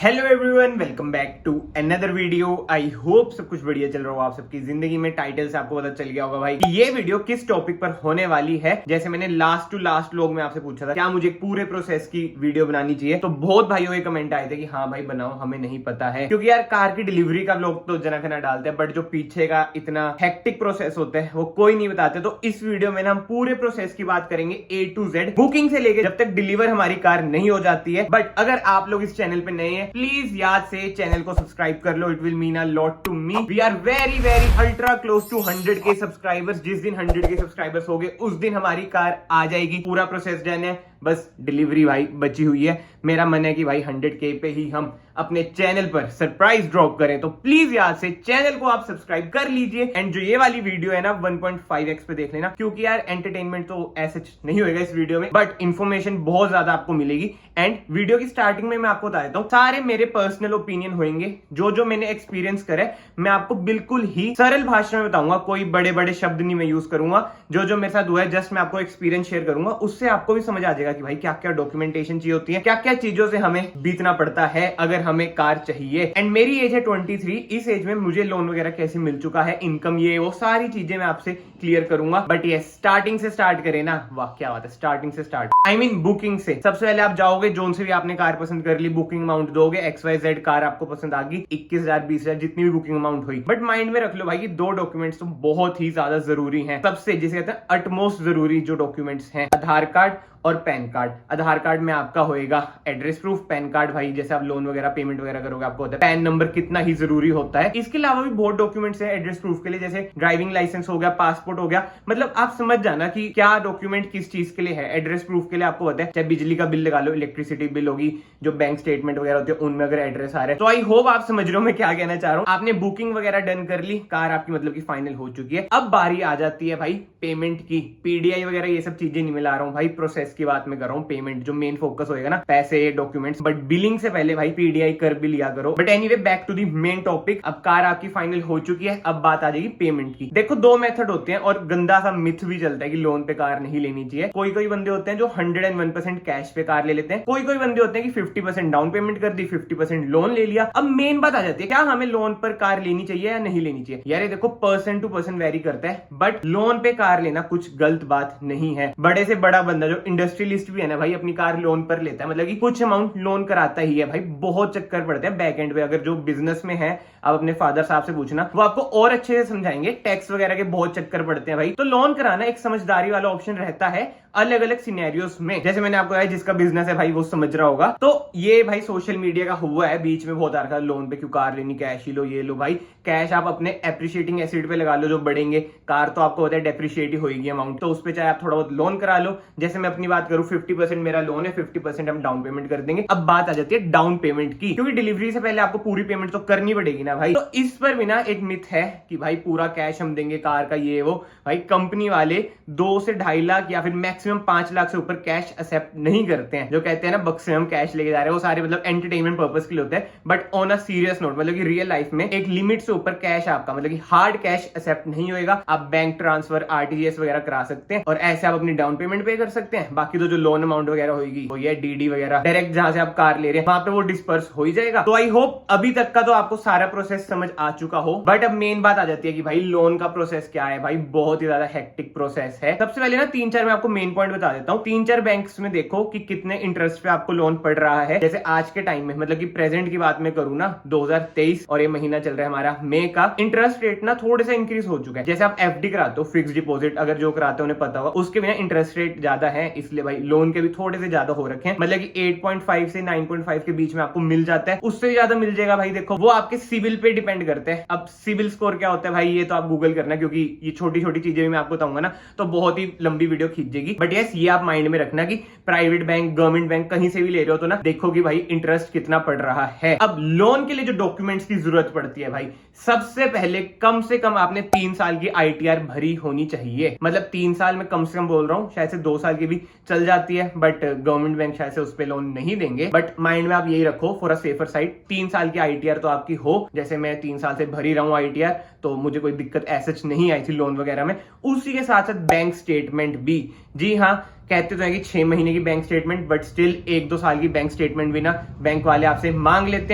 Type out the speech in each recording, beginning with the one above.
Hello everyone, welcome back to another video. I hope सब कुछ बढ़िया चल रहा हो आप सबकी जिंदगी में। टाइटल से आपको पता चल गया होगा भाई कि ये वीडियो किस टॉपिक पर होने वाली है। जैसे मैंने लास्ट टू लास्ट व्लॉग में आपसे पूछा था क्या मुझे पूरे प्रोसेस की वीडियो बनानी चाहिए, तो बहुत भाइयों के कमेंट आए थे कि हाँ भाई बनाओ, हमें नहीं पता है। क्योंकि यार कार की डिलीवरी का व्लॉग तो जना खना डालते हैं, बट जो पीछे का इतना हेक्टिक प्रोसेस होता है वो कोई नहीं बताते। तो इस वीडियो में हम पूरे प्रोसेस की बात करेंगे A to Z, बुकिंग से लेकर जब तक डिलीवर हमारी कार नहीं हो जाती है। बट अगर आप लोग इस चैनल पे नए हैं, प्लीज याद से चैनल को सब्सक्राइब कर लो। It will mean a lot to me. We are very very ultra close to 100K subscribers. जिस दिन 100K सब्सक्राइबर्स हो गए उस दिन हमारी कार आ जाएगी। पूरा प्रोसेस डन है, बस डिलीवरी भाई बची हुई है। मेरा मन है कि भाई 100K पे ही हम अपने चैनल पर सरप्राइज ड्रॉप करें। तो प्लीज याद से चैनल को आप सब्सक्राइब कर लीजिए। एंड जो ये वाली वीडियो है ना 1.5x पे देख लेना, क्योंकि यार एंटरटेनमेंट तो ऐसे नहीं होगा इस वीडियो में, बट इंफॉर्मेशन बहुत ज्यादा आपको मिलेगी। एंड वीडियो की स्टार्टिंग में मैं आपको बता देता हूँ, सारे मेरे पर्सनल ओपिनियन होंगे। जो मैंने एक्सपीरियंस करे मैं आपको बिल्कुल ही सरल भाषा में बताऊंगा। कोई बड़े बड़े शब्द नहीं मैं यूज करूंगा। जो मेरे साथ हुआ है जस्ट मैं आपको एक्सपीरियंस शेयर करूंगा, उससे आपको भी समझ आ जाएगा कि भाई क्या क्या डॉक्यूमेंटेशन चाहिए होती है, क्या क्या चीजों से हमें बीतना पड़ता है अगर हमें कार चाहिए। एंड मेरी एज है 23। इस एज में मुझे लोन वगैरह कैसे मिल चुका है, इनकम ये वो सारी चीजें मैं आपसे क्लियर करूंगा। बट ये स्टार्टिंग से स्टार्ट करें ना, वाह क्या बात है, स्टार्टिंग से स्टार्ट। आई मीन बुकिंग से। सबसे पहले आप जाओगे, जोन से भी आपने कार पसंद कर ली, बुकिंग अमाउंट दोगे, XYZ कार आपको पसंद आ गई, 21,000 20,000 जितनी भी बुकिंग अमाउंट हुई। बट माइंड में रख लो भाई कि दो डॉक्यूमेंट्स तो बहुत ही ज्यादा जरूरी हैं। सबसे जिसे कहते हैं अटमोस्ट जरूरी जो डॉक्यूमेंट्स हैं, आधार कार्ड और पैन कार्ड। आधार कार्ड में आपका होएगा एड्रेस प्रूफ, पैन कार्ड भाई जैसे आप लोन वगैरह पेमेंट वगैरह करोगे आपको होता है पैन नंबर कितना ही जरूरी होता है। इसके अलावा भी बहुत डॉक्यूमेंट्स है एड्रेस प्रूफ के लिए, जैसे ड्राइविंग लाइसेंस हो गया, पासपोर्ट हो गया। मतलब आप समझ जाना कि क्या डॉक्यूमेंट किस चीज के लिए है। एड्रेस प्रूफ के लिए आपको पता है चाहे बिजली का बिल लगा लो, इलेक्ट्रिसिटी बिल होगी, जो बैंक स्टेटमेंट वगैरह होती है उनमें अगर एड्रेस आ रहा है। तो आई होप आप समझ रहे हो मैं क्या कहना चाह रहा हूँ। आपने बुकिंग वगैरह डन कर ली, कार आपकी मतलब की फाइनल हो चुकी है। अब बारी आ जाती है भाई पेमेंट की। PDI वगैरह ये सब चीजें नहीं मिला रहा हूँ भाई, प्रोसेस की बात में कर रहा हूँ। पेमेंट जो मेन फोकस होएगा ना, पैसे डॉक्यूमेंट्स। बट बिलिंग से पहले भाई PDI कर भी लिया करो। But anyway back to the main topic. अब कार आपकी फाइनल हो चुकी है, अब बात आ जाएगी पेमेंट की। देखो दो मेथड होते हैं और गंदा सा मिथ भी चलता है कि लोन पे कार नहीं लेनी चाहिए। कोई बंदे होते हैं जो 101% कैश पे कार ले लेते हैं, कोई बंदे होते हैं कि 50% डाउन पेमेंट कर दी, 50% लोन ले लिया। अब मेन बात आ जाती है क्या हमें लोन पर कार लेनी चाहिए या नहीं लेनी चाहिए। यार ये देखो पर्सन टू पर्सन वेरी करता है, बट लोन पे कार लेना कुछ गलत बात नहीं है। बड़े से बड़ा बंदा जो इंडस्ट्रियलिस्ट भी है ना भाई, अपनी कार लोन पर लेता है, मतलब कि कुछ अमाउंट लोन कराता ही है भाई। बहुत चक्कर पड़ते हैं बैक एंड पे। अगर जो बिजनेस में है, आप अपने फादर साहब से पूछना, वो आपको और अच्छे से समझाएंगे। टैक्स वगैरह के बहुत चक्कर पड़ते हैं भाई। तो लोन कराना एक समझदारी वाला ऑप्शन रहता है अलग अलग सिनेरियोस में। जैसे मैंने आपको कहा जिसका बिजनेस है भाई वो समझ रहा होगा। तो ये भाई सोशल मीडिया का हुआ है बीच में बहुत आ रखा है, लोन पे क्यों कार लेनी, कैश ही लो, ये लो भाई। कैश आप अपने एप्रिशिएटिंग एसिड पे लगा लो जो बढ़ेंगे, कार तो आपको होता है डेप्रिशिएट ही होगी अमाउंट, तो उस पे चाहे आप थोड़ा बहुत लोन करा लो। जैसे मैं अपनी बात करूं 50% मेरा लोन है, 50% हम डाउन पेमेंट कर देंगे। अब बात आ जाती है डाउन पेमेंट की, क्योंकि डिलीवरी से पहले आपको पूरी पेमेंट तो करनी पड़ेगी ना भाई। तो इस पर भी ना एक मिथ है कि भाई पूरा कैश हम देंगे कार का ये वो। भाई कंपनी वाले 2 से 2.5 लाख या फिर मैक्सिमम 5 लाख से ऊपर कैश एक्सेप्ट नहीं करते हैं। जो कहते हैं ना बक्से हम कैश लेके जा रहे हैं, वो सारे मतलब एंटरटेनमेंट पर्पस के लिए होते हैं। But on a serious note, मतलब कि रियल लाइफ में एक लिमिट से ऊपर कैश आपका मतलब कि हार्ड कैश एक्सेप्ट नहीं होगा। आप बैंक ट्रांसफर, RTGS वगैरह करा सकते हैं और ऐसे आप अपनी डाउन पेमेंट पे कर सकते हैं। बाकी तो जो लोन अमाउंट वगैरह होगी वो ये DD वगैरह डायरेक्ट जहां से आप कार ले रहे हैं वहां पे वो डिस्पर्स हो ही जाएगा। तो आई होप अभी तक का तो आपको सारा प्रोसेस समझ आ चुका हो। बट अब मेन बात आ जाती है कि भाई लोन का प्रोसेस क्या है। भाई बहुत ही ज्यादा हेक्टिक प्रोसेस है। सबसे पहले ना 3-4 मैं आपको मेन पॉइंट बता देता हूँ। 3-4 बैंक्स में देखो कि कितने इंटरेस्ट पे आपको लोन पड़ रहा है। जैसे आज के टाइम में मतलब कि प्रेजेंट की बात में करूँ ना, 2023 और ये महीना चल रहा है हमारा मई का, इंटरेस्ट रेट ना थोड़े से इंक्रीज हो चुका है। जैसे आप FD कराते हो, फिक्स डिपॉजिट, अगर जो कराते हो उन्हें पता होगा, उसके बिना इंटरेस्ट रेट ज्यादा है, इसलिए भाई लोन के भी थोड़े से ज्यादा हो रखे हैं। मतलब कि 8.5 से 9.5 के बीच में आपको मिल जाता है। उससे ज्यादा मिल जाएगा भाई, देखो वो आपके सिविल पे डिपेंड करते हैं। अब सिविल स्कोर क्या होता है भाई, ये तो आप गूगल करना, क्योंकि ये छोटी छोटी चीजें भी मैं आपको बताऊंगा ना तो बहुत ही लंबी वीडियो खींचेगी। बट यस ये आप माइंड में रखना कि प्राइवेट बैंक, गवर्नमेंट बैंक कहीं से भी ले रहे हो तो ना देखो कि भाई इंटरेस्ट कितना पड़ रहा है। अब लोन के लिए जो डॉक्यूमेंट्स की जरूरत पड़ती है भाई, सबसे पहले कम से कम आपने 3 साल की ITR भरी होनी चाहिए। मतलब 3 साल में कम से कम बोल रहा हूँ, शायद से 2 साल की भी चल जाती है, बट गवर्नमेंट बैंक शायद से उस पर लोन नहीं देंगे। बट माइंड में आप यही रखो फॉर अ सेफर साइड, 3 साल की ITR तो आपकी हो। जैसे मैं 3 साल से भरी रहा हूँ ITR, तो मुझे कोई दिक्कत ऐसा नहीं आई थी लोन वगैरह में। उसी के साथ साथ बैंक स्टेटमेंट भी, जी हाँ, कहते तो है कि 6 महीने की बैंक स्टेटमेंट, बट स्टिल 1-2 साल की बैंक स्टेटमेंट भी ना बैंक वाले आपसे मांग लेते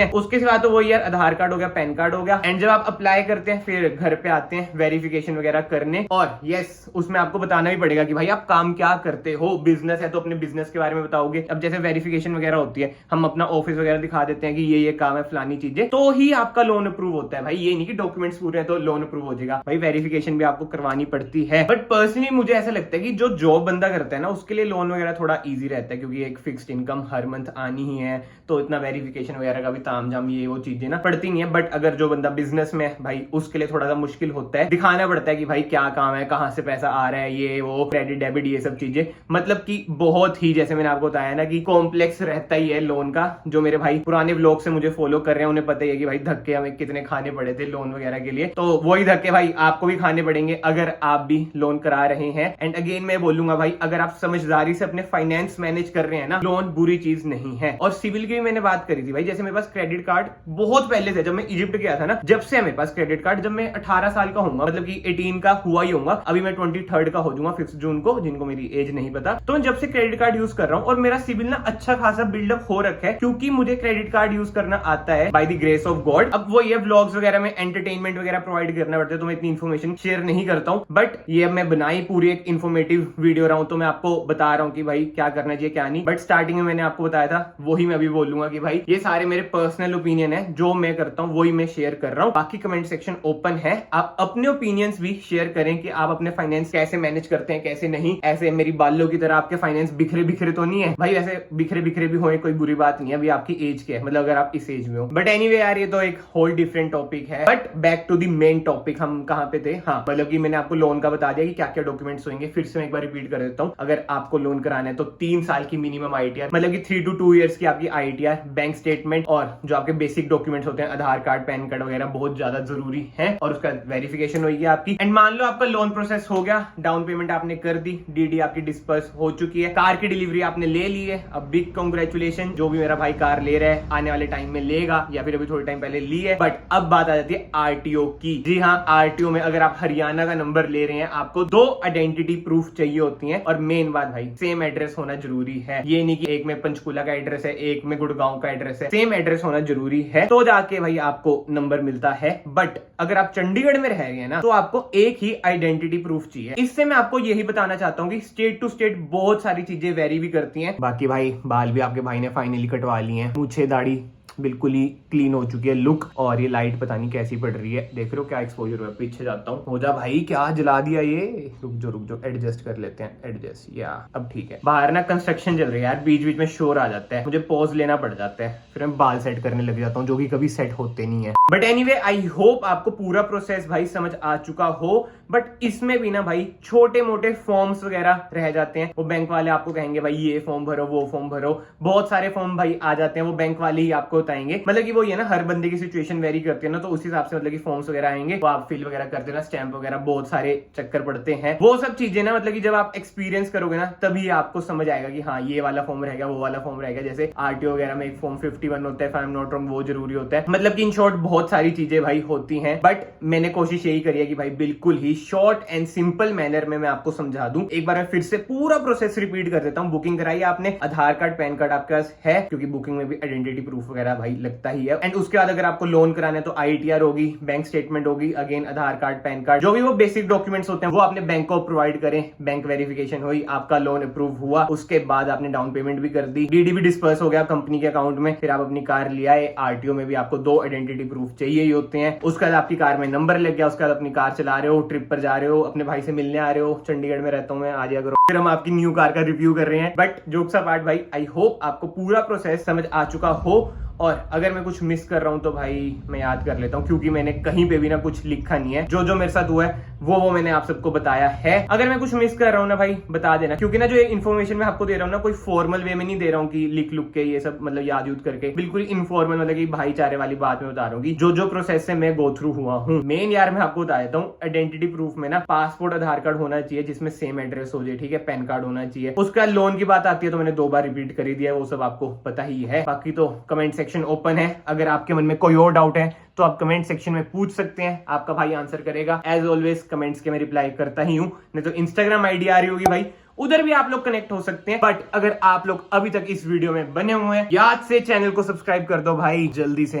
हैं। उसके सिवा तो वो यार आधार कार्ड हो गया, पैन कार्ड हो गया। एंड जब आप अप्लाई करते हैं फिर घर पे आते हैं वेरिफिकेशन वगैरह करने, और यस उसमें आपको बताना भी पड़ेगा कि भाई आप काम क्या करते हो। बिजनेस है तो अपने बिजनेस के बारे में बताओगे। अब जैसे वेरिफिकेशन वगैरह होती है, हम अपना ऑफिस वगैरह दिखा देते हैं कि ये काम है, फलानी चीजें, तो ही आपका लोन अप्रूव होता है भाई। ये नहीं कि डॉक्यूमेंट्स पूरे हैं तो लोन अप्रूव हो जाएगा भाई, वेरिफिकेशन भी आपको करवानी पड़ती है। बट पर्सनली मुझे ऐसा लगता है कि जो जॉब बंदा करता है ना उसके लिए लोन वगैरह थोड़ा इजी रहता है, क्योंकि एक फिक्स्ड इनकम हर मंथ आनी ही है, तो इतना वेरिफिकेशन वगैरह का भी तामझाम ये वो चीजें ना पड़ती नहीं है। बट अगर जो बंदा बिजनेस में है भाई उसके लिए थोड़ा सा मुश्किल होता है, दिखाना पड़ता है कि भाई क्या काम है, कहां से पैसा आ रहा है, ये वो क्रेडिट डेबिट ये सब चीजें, मतलब कि बहुत ही, जैसे मैंने आपको बताया ना कि कॉम्प्लेक्स रहता ही है लोन का। जो मेरे भाई पुराने व्लॉग से मुझे फॉलो कर रहे हैं उन्हें पता ही है कि भाई धक्के हमें कितने खाने पड़े थे लोन वगैरह के लिए, तो वही धक्के भाई आपको भी खाने पड़ेंगे अगर आप भी लोन करा रहे हैं। एंड अगेन मैं बोलूंगा भाई, अगर आप समझदारी से अपने फाइनेंस मैनेज कर रहे हैं ना, लोन बुरी चीज नहीं है। और सिविल की भी मैंने बात करी थी भाई, जैसे मेरे पास क्रेडिट कार्ड बहुत पहले से, जब मैं इजिप्ट गया था ना, जब से मेरे पास क्रेडिट कार्ड, जब मैं 18 साल का होऊंगा, मतलब कि 18 का हुआ ही होऊंगा, अभी मैं 23 का हो जाऊंगा 5 जून को, जिनको मेरी एज नहीं पता, तो जब से क्रेडिट कार्ड यूज कर रहा हूं और मेरा सिविल ना अच्छा खासा बिल्डअप हो रखा है, क्योंकि मुझे क्रेडिट कार्ड यूज करना आता है by the grace of God. अब वो ये व्लॉग्स वगैरह में एंटरटेनमेंट वगैरह प्रोवाइड करना पड़ता है, तो मैं इतनी इन्फॉर्मेशन शेयर नहीं करता हूं, बट ये अब मैं बनाई पूरी एक इन्फॉर्मेटिव वीडियो रहा हूं, तो मैं आपको बता रहा हूं कि भाई क्या करना चाहिए क्या नहीं। बट स्टार्टिंग में मैंने आपको बताया था वही मैं अभी बोलूंगा कि भाई ये सारे मेरे पर्सनल ओपिनियन है, जो मैं करता हूं वही मैं शेयर कर रहा हूं। बाकी कमेंट सेक्शन ओपन है, आप अपने ओपिनियंस भी शेयर करें कि आप अपने फाइनेंस कैसे मैनेज करते हैं, कैसे नहीं। ऐसे मेरी बालों की तरह आपके फाइनेंस बिखरे बिखरे तो नहीं है भाई, वैसे बिखरे बिखरे भी होए कोई बुरी बात नहीं है, अभी आपकी एज क्या है, मतलब अगर आप इस एज में हो। बट एनीवे यार, ये तो एक होल डिफरेंट टॉपिक है। But back to the main topic, हम कहां पे थे? हाँ, मतलब कि मैंने आपको लोन का बता दिया कि क्या क्या डॉक्यूमेंट्स होंगे। फिर से मैं एक बार रिपीट कर देता हूं, अगर आपको लोन कराना है तो 3 साल की मिनिमम आईटीआर, मतलब कि 3 to 2 years की आपकी आईटीआर, बैंक स्टेटमेंट और जो आपके बेसिक डॉक्यूमेंट्स होते हैं आधार कार्ड, पैन कार्ड वगैरह बहुत ज्यादा जरूरी है, और उसका वेरिफिकेशन होगी आपकी। एंड मान लो आपका लोन प्रोसेस हो गया, डाउन पेमेंट आपने कर दी, डीडी आपकी डिस्पर्स हो चुकी है, कार की डिलीवरी आपने ले ली है, अब बिग कांग्रेचुलेशन, जो भी मेरा भाई कार ले रहा है आने वाले टाइम में लेगा, या फिर अभी थोड़े टाइम पहले ली है। बट अब बात आ जाती है आरटीओ की। जी हाँ, आरटीओ में अगर आप हरियाणा का नंबर ले रहे हैं, आपको 2 आइडेंटिटी प्रूफ चाहिए होती है, और मेन बात भाई सेम एड्रेस होना जरूरी है। ये नहीं कि एक में पंचकुला का एड्रेस है, एक में गुड़गांव का एड्रेस है, सेम एड्रेस होना जरूरी है, तो जाके भाई आपको नंबर मिलता है। बट अगर आप चंडीगढ़ में रह रहे हैं ना, तो आपको एक ही आइडेंटिटी प्रूफ चाहिए। इससे मैं आपको यही बताना चाहता हूँ कि स्टेट टू स्टेट बहुत सारी चीजें वेरी भी करती हैं। बाकी भाई बाल भी आपके भाई ने फाइनली कटवा लिए हैं, मूछे दाढ़ी बिल्कुल ही क्लीन हो चुकी है लुक, और ये लाइट पता नहीं कैसी पड़ रही है, देख रहे हो क्या एक्सपोजर हुआ। पीछे जाता हूँ, हो जा भाई, क्या जला दिया ये, रुक जो एडजस्ट कर लेते हैं, एडजस्ट, या अब ठीक है। बाहर ना कंस्ट्रक्शन चल रही है यार, बीच बीच में शोर आ जाता है, मुझे पॉज लेना पड़ जाता है, फिर मैं बाल सेट करने लग जाता हूँ, जो कि कभी सेट होते नहीं है। बट एनीवे, आई होप आपको पूरा प्रोसेस भाई समझ आ चुका हो। बट इसमें भी ना भाई छोटे मोटे फॉर्म्स वगैरह रह जाते हैं, वो बैंक वाले आपको कहेंगे भाई ये फॉर्म भरो, वो फॉर्म भरो, बहुत सारे फॉर्म भाई आ जाते हैं, वो बैंक वाले ही आपको बताएंगे। मतलब कि वो ये ना हर बंदे की सिचुएशन वेरी करती है ना, तो उस हिसाब से मतलब कि फॉर्म्स वगैरह आएंगे, वो आप फिल वगैरह करते ना, स्टैंप वगैरह बहुत सारे चक्कर पड़ते हैं। वो सब चीजें ना मतलब कि जब आप एक्सपीरियंस करोगे ना, तभी आपको समझ आएगा कि हाँ ये वाला फॉर्म रहेगा, वो वाला फॉर्म रहेगा। जैसे आरटीओ वगैरह में एक फॉर्म 51 होता है, if I'm not wrong, वो जरूरी होता है। मतलब कि इन शॉर्ट बहुत सारी चीजें भाई होती हैं। बट मैंने कोशिश यही करी है कि भाई बिल्कुल ही शॉर्ट एंड सिंपल मैनर में मैं आपको समझा दूं। एक बार मैं फिर से पूरा प्रोसेस रिपीट कर देता हूं। बुकिंग कराई आपने, आधार कार्ड पैन कार्ड आपके पास है, क्योंकि बुकिंग में भी आइडेंटिटी प्रूफ वगैरह भाई लगता ही है। एंड उसके बाद अगर आपको लोन कराना है तो आईटीआर होगी, बैंक स्टेटमेंट होगी, अगेन आधार कार्ड पैन कार्ड, जो भी वो बेसिक डॉक्यूमेंट्स होते हैं वो आपने बैंक को प्रोवाइड करें, बैंक वेरिफिकेशन हुई, आपका लोन अप्रूव हुआ, उसके बाद आपने डाउन पेमेंट भी कर दी, डीडी भी डिस्पर्स हो गया कंपनी के अकाउंट में, फिर आप अपनी कार ले आए। आरटीओ में भी आपको 2 आइडेंटिटी प्रूफ चाहिए ही होते हैं। उसके बाद आपकी कार में नंबर लग गया, उसके बाद अपनी कार चला रहे हो, ट्रिप पर जा रहे हो, अपने भाई से मिलने आ रहे हो, चंडीगढ़ में रहता हूं मैं, आ जाया करो। फिर हम आपकी न्यू कार का रिव्यू कर रहे हैं। बट जोक्स अपार्ट भाई, आई होप आपको पूरा प्रोसेस समझ आ चुका हो। और अगर मैं कुछ मिस कर रहा हूं तो भाई मैं याद कर लेता हूं, क्योंकि मैंने कहीं पे भी ना कुछ लिखा नहीं है। जो मेरे साथ हुआ है वो मैंने आप सबको बताया है। अगर मैं कुछ मिस कर रहा हूं ना भाई बता देना, क्योंकि ना जो इन्फॉर्मेशन मैं आपको दे रहा हूं ना, कोई फॉर्मल वे में नहीं दे रहा हूं कि लिख लुक के ये सब मतलब याद यूद करके, बिल्कुल इनफॉर्मल, मतलब कि भाईचारे वाली बात में बता रहा हूँ कि जो प्रोसेस से मैं गो थ्रू हुआ हूँ। मेन यार मैं आपको बता देता हूँ, आइडेंटिटी प्रूफ में ना पासपोर्ट आधार कार्ड होना चाहिए जिसमें सेम एड्रेस हो जाए, ठीक है, पैन कार्ड होना चाहिए। उसका लोन की बात आती है तो मैंने 2 बार रिपीट कर ही दिया, वो सब आपको पता ही है। बाकी तो कमेंट सेक्शन ओपन है, अगर आपके मन में कोई और डाउट है तो आप कमेंट सेक्शन में पूछ सकते हैं, आपका भाई आंसर करेगा। एज ऑलवेज कमेंट्स के मैं रिप्लाई करता ही हूं। नहीं तो इंस्टाग्राम आईडी आ रही होगी भाई, उधर भी आप लोग कनेक्ट हो सकते हैं। बट अगर आप लोग अभी तक इस वीडियो में बने हुए हैं, याद से चैनल को सब्सक्राइब कर दो भाई, जल्दी से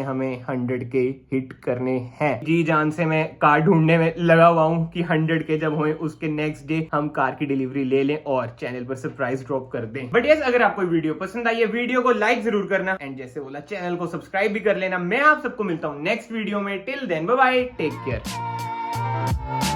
हमें 100K हिट करने हैं। जी जान से मैं कार ढूंढने में लगा हुआ हूं कि 100K जब होए उसके नेक्स्ट डे हम कार की डिलीवरी ले लें और चैनल पर सरप्राइज ड्रॉप कर दें। बट यस, अगर आपको वीडियो पसंद आई है, वीडियो को लाइक जरूर करना एंड जैसे बोला चैनल को सब्सक्राइब भी कर लेना। मैं आप सबको मिलता हूं नेक्स्ट वीडियो में। Till then bye bye, take care.